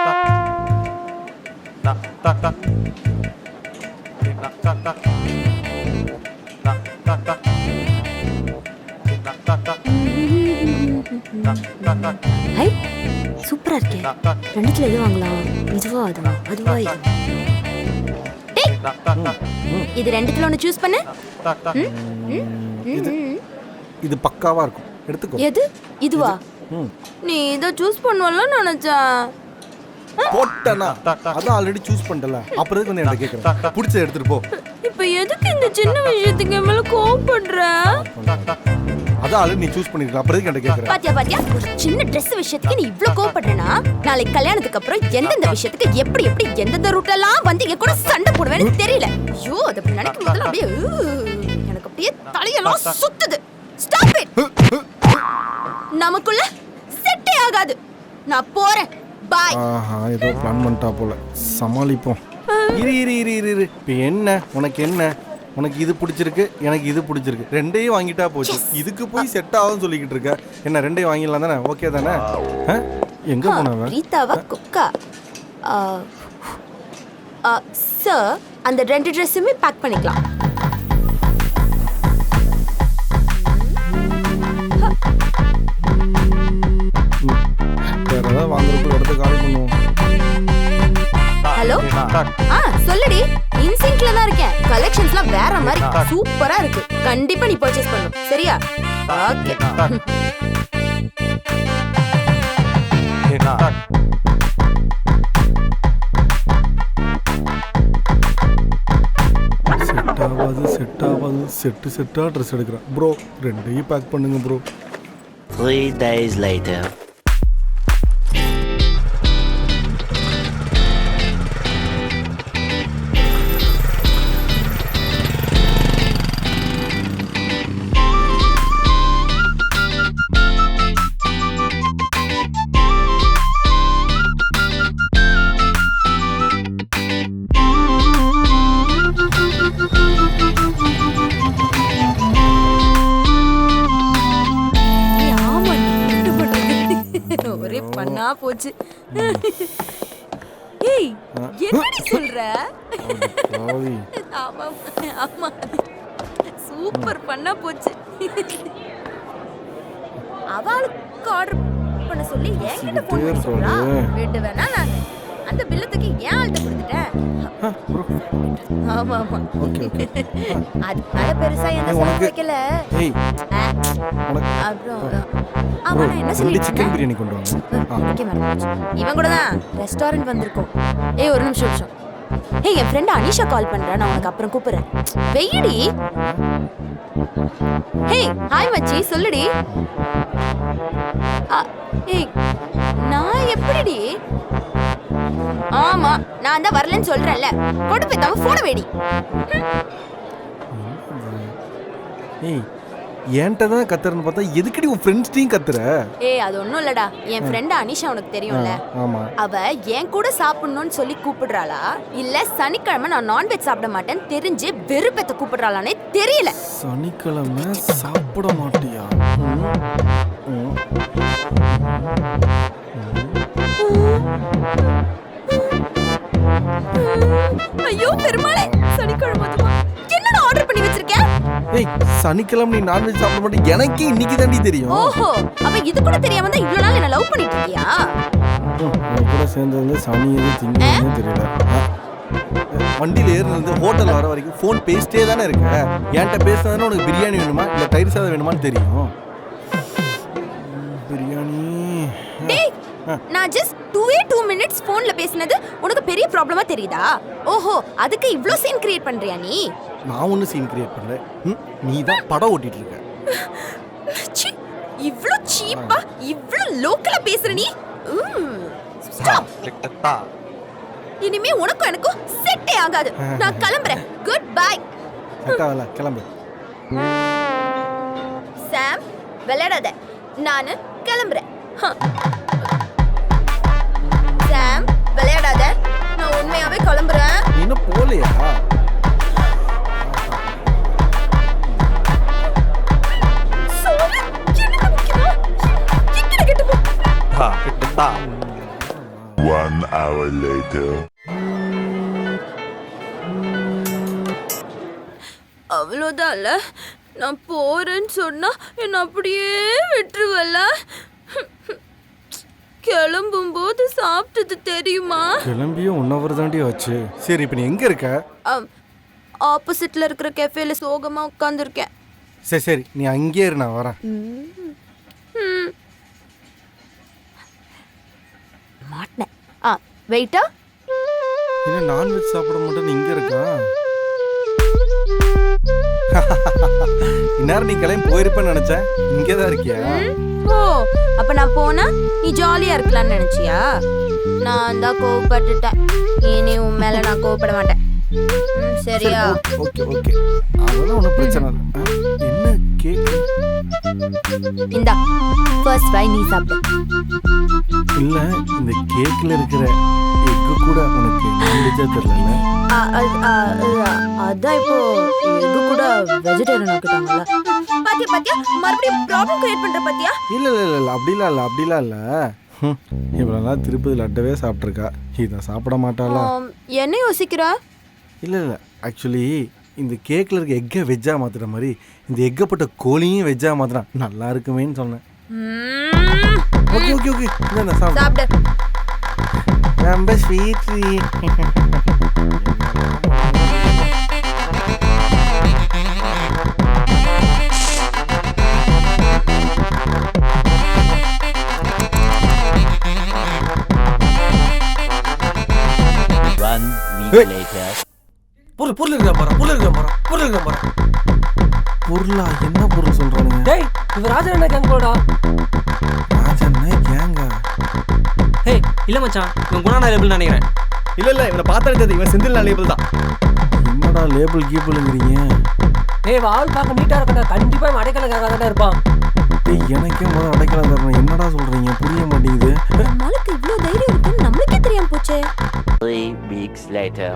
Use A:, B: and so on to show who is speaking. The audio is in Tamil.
A: ஹை சூப்பரா இருக்கே. ரெண்டுத்துல எது வாங்கலாம்? இதுவா அதுவா? அதுவா இது? டேய், இது ரெண்டுத்துல ஒன்னு சூஸ் பண்ணு.
B: இது பக்காவா இருக்கும், எடுத்துக்கோ.
A: எது? இதுவா? நீ இத சூஸ் பண்ணுவல்ல நினைச்சா.
B: போட்டனா அதான் ஆல்ரெடி சூஸ் பண்ணிட்டல, அப்புறம் எதுக்கு வந்து என்ன கேக்குற? புடிச்சத எடுத்துட்டு போ.
A: இப்போ எதுக்கு இந்த சின்ன விஷயத்துக்கு மேல கோவப்படுற?
B: அதான் ஆல்ரெடி நீ சூஸ் பண்ணிருக்க, அப்புறம் எதுக்கு என்ன கேக்குற?
A: பாத்தியா பாத்தியா, ஒரு சின்ன Dress விஷயத்துக்கு நீ இவ்ளோ கோவப்படுறனா, நாளைக்கு கல்யாணத்துக்கு அப்புறம் எந்தெந்த விஷயத்துக்கு எப்படி எப்படி எந்தெந்த ரூட்லலாம் வந்து என் கூட சண்டை போடுவேன்னு தெரியல. ஐயோ, அத அப்படி நினைக்கும் போதெல்லாம் அப்படியே எனக்கு அப்படியே தலையெல்லாம் சுத்துது. Stop it. நமக்குள்ள செட்டே ஆகாது. நான் போறேன். பாய்.
B: ஆஹா, ஏதோ பிளான் பண்ணிட்டா போல. சமாளிப்போம். இரு இரு இரு இரு இரு. இப்போ என்ன உனக்கு என்ன? உனக்கு இது பிடிச்சிருக்கு, எனக்கு இது பிடிச்சிருக்கு. ரெண்டையும் வாங்கிட்டா போச்சு. இதுக்கு போய் செட் ஆகும்னு சொல்லிக்கிட்டு இருக்க. என்ன ரெண்டையும் வாங்கிடலாம் தானே? ஓகே தானே? எங்க போனவன்?
A: ரீதாவா குக்கா? சார், அந்த ரெண்டு ட்ரெஸ்ஸுமே பேக் பண்ணிக்கலாம்.
B: வேற ஏதாவது வாங்குறதுக்கு இடத்த காலி பண்ணுவோம்.
A: ஹலோ, சொல்லுடி. இன்சிங்க்ல தான் இருக்கேன். கலெக்ஷன்ஸ்லாம் வேற மாதிரி சூப்பரா இருக்கு. கண்டிப்பா நீ பர்ச்சேஸ் பண்ணு. சரியா? ஓகே.
B: செட் ஆகாது. செட்டா ட்ரெஸ் எடுக்கிறேன் ப்ரோ. ரெண்டையும் பேக் பண்ணுங்க ப்ரோ.
C: 3 days later.
A: ஒரே பண்ணா போச்சு. ஏய், என்னடி சொல்ற? ஆமா ஆமா, சூப்பர் பண்ணா போச்சு. அவளுக்கு ஆர்டர் பண்ண சொல்லி என்கிட்ட ஃபோன் பண்ணி சொல்றா. விட்டு வேணா நான் அந்த பில்லத்துக்கு ஏன் ஆள்கிட்ட கொடுத்துட்டேன். ஆமா ஆமா, அதனால பெருசா என்ன சொல்ல வைக்கல. அப்புறம் ஆமா, நான் என்ன சொல்லி
B: சிக்கன் பிரியாணி கொண்டு வாங்க.
A: இவன் கூட தான் ரெஸ்டாரண்ட் வந்திருக்கோம். ஏய், ஒரு நிமிஷம். ஏய், என் ஃப்ரெண்ட் அனிஷா கால் பண்றா. நான் உனக்கு அப்புறம் கூப்பிடுறேன். வெயிடி. ஹேய், ஹாய் மச்சி, சொல்லுடி. ஏய், நான் எப்படிடி? ஆமா, நான் தான் வரலன்னு சொல்றேன்ல. கொண்டு போய் தவ போன வேடி.
B: ஏய், ஏன்ட்ட தான் கத்துறன்னு பார்த்தா எதுக்கடி உன் ஃப்ரெண்ட்ஸ்டையும் கத்துற?
A: ஏய், அது ஒண்ணும் இல்லடா. என் ஃப்ரெண்ட் அனிஷா உனக்கு தெரியும்ல?
B: ஆமா.
A: அவ என் கூட சாப்பிடணும்னு சொல்லி கூப்பிடுறாளா, இல்ல சனிக்கிழமை நான் நான்வெஜ் சாப்பிட மாட்டேன்னு தெரிஞ்சு வெறுப்பேத்த கூப்பிடுறாளானே தெரியல.
B: சனிக்கிழமை சாப்பிட மாட்டியா?
A: ஐயோ பெருமாளே, சனிக்கிழமை என்னடா ஆர்டர் பண்ணி வச்சிருக்க?
B: ஏய், சனிக்கிழமை நீ நான்வெஜ் சாப்பிட மாட்டே எனக்கு இன்னைக்கு தாண்டி தெரியும்.
A: ஓஹோ, அப்ப இது கூட தெரியாம தான் இவ்வளவு நாள் என்ன லவ் பண்ணிட்டு இருக்கியா?
B: நான் கூட சேர்ந்து சனி எதுவும் திங்கன்னு தெரியல. வண்டியில ஏறினது ஹோட்டல் வர வரைக்கும் ஃபோன் பேசிட்டே தானே இருக்க. என்கிட்ட பேசினதுன்னா உனக்கு பிரியாணி வேணுமா இல்லை தயிர் சாதம் வேணுமான்னு தெரியும். பிரியாணி.
A: நான் ஜஸ்ட் 2 மினிட்ஸ் ஃபோன்ல பேசினது உனக்கு பெரிய ப்ராப்ளமா தெரியுதா? ஓஹோ, அதுக்கு இவ்ளோ சீன் கிரியேட் பண்றியா நீ?
B: நான் ஒன்னும் சீன் கிரியேட் பண்ணல. நீ தான் படம் ஓட்டிட்டு இருக்க.
A: ச்சீ, இவ்ளோ சீப்பா இவ்ளோ லோக்கலா பேசுற நீ. இனிமே உனக்கும் எனக்கும் செட்டே ஆகாது. நான் கிளம்புறேன். Good bye.
B: செட் ஆகல, கிளம்பு.
A: சாம், விளையாடாத. நானு கிளம்புறேன். சாம், விளையாடாத. நான் உண்மையாவே கிளம்புறேன்.
B: இன்னும் போலையா?
D: 1 hour later.
A: அவ்வளோதான்ல, நான் போறேன்னு சொன்னா என்ன அப்படியே விட்டுருவல்ல. கிளம்பும் போது சாப்பிட்டது தெரியுமா?
B: கிளம்பியும் 1 hour தாண்டி ஆச்சு. சரி இப்போ நீ எங்க இருக்க?
A: ஆப்போசிட்ல இருக்கிற கெஃபேல சோகமா உட்காந்துருக்கேன்.
B: சரி சரி நீ அங்கேயே இரு, நான் வரேன்.
A: மாட்டேன். வெயிட்டா,
B: என்ன நான்வெஜ் சாப்பிட மாட்டேன், நீ இங்க இருக்கா? இந்நேரம் நீ கிளம்பி போயிருப்பேன்னு நினைச்சேன், இங்கே தான் இருக்கியா?
A: ஓ அப்ப நான் போனா நீ ஜாலியா இருக்கலாம்னு நினைச்சியா? நான் தான் கோவப்பட்டுட்டேன். இனி உன் மேல நான் கோவப்பட மாட்டேன். சரியா?
B: ஓகே ஓகே, அதெல்லாம் ஒன்றும் பிரச்சனை இல்லை. என்ன கேக்?
A: இந்தா ஃபர்ஸ்ட் பை, நீ சாப்பிடு.
B: இல்லை, இந்த கேக்கில் இருக்கிற எக்கு கூட உனக்கு நான்வெஜ்ஜாக தெரியல.
A: அதான் இப்போ எக்கு கூட வெஜிடேரியன் ஆக்கிட்டாங்கல்ல. பாத்தியா பாத்தியா, மறுபடியும் ப்ராப்ளம் கிரியேட் பண்ற பாத்தியா?
B: இல்லை இல்லை இல்லை இல்லை, அப்படிலாம் இல்லை. இவ்வளோலாம் திருப்பதி லட்டவே சாப்பிட்ருக்கா, இதை சாப்பிட மாட்டாளா?
A: என்ன யோசிக்கிறா?
B: இல்லை இல்லை, ஆக்சுவலி இந்த கேக்கில் இருக்க எக்கை வெஜ்ஜாக மாற்றுற மாதிரி இந்த எக்கப்பட்ட கோழியும் வெஜ்ஜாக மாற்றினா நல்லா இருக்குமேன்னு சொன்னேன். ஓகே ஓகே ஓகே, இந்த சாப்பிடு. ரொம்ப ஸ்வீட்.
C: One week later.
E: பொருள் இருக்க போறா.
B: பொருளா? என்ன பொருள் சொல்கிறானுங்க?
E: டேய், இவ ராஜா என்ன கேங் போடா.
B: ராஜண்ணே கேங்கா?
E: ஹேய், இல்ல மச்சான், இவன் குணா லேபிள் நினைக்கிறேன்.
F: இல்ல இவனை பார்த்தா தெரியாது, இவன் செந்தில் லேபிள் தான்.
B: என்னடா லேபிள் கீப்பிள்ங்கிறீங்க?
E: ஏய், வால் பார்க்க நீட்டா இருக்கடா, கண்டிப்பா இவன் அடைக்கலக்காக தான் இருப்பான்.
B: டேய், எனக்கே முதல்ல அடைக்கலாம் தரணும். என்னடா சொல்கிறீங்க? புரிய மாட்டேங்குது.
A: நம்மளுக்கு இவ்ளோ தைரியம் இருக்குன்னு நம்மளுக்கே தெரியாம போச்சே.
C: 3 weeks later.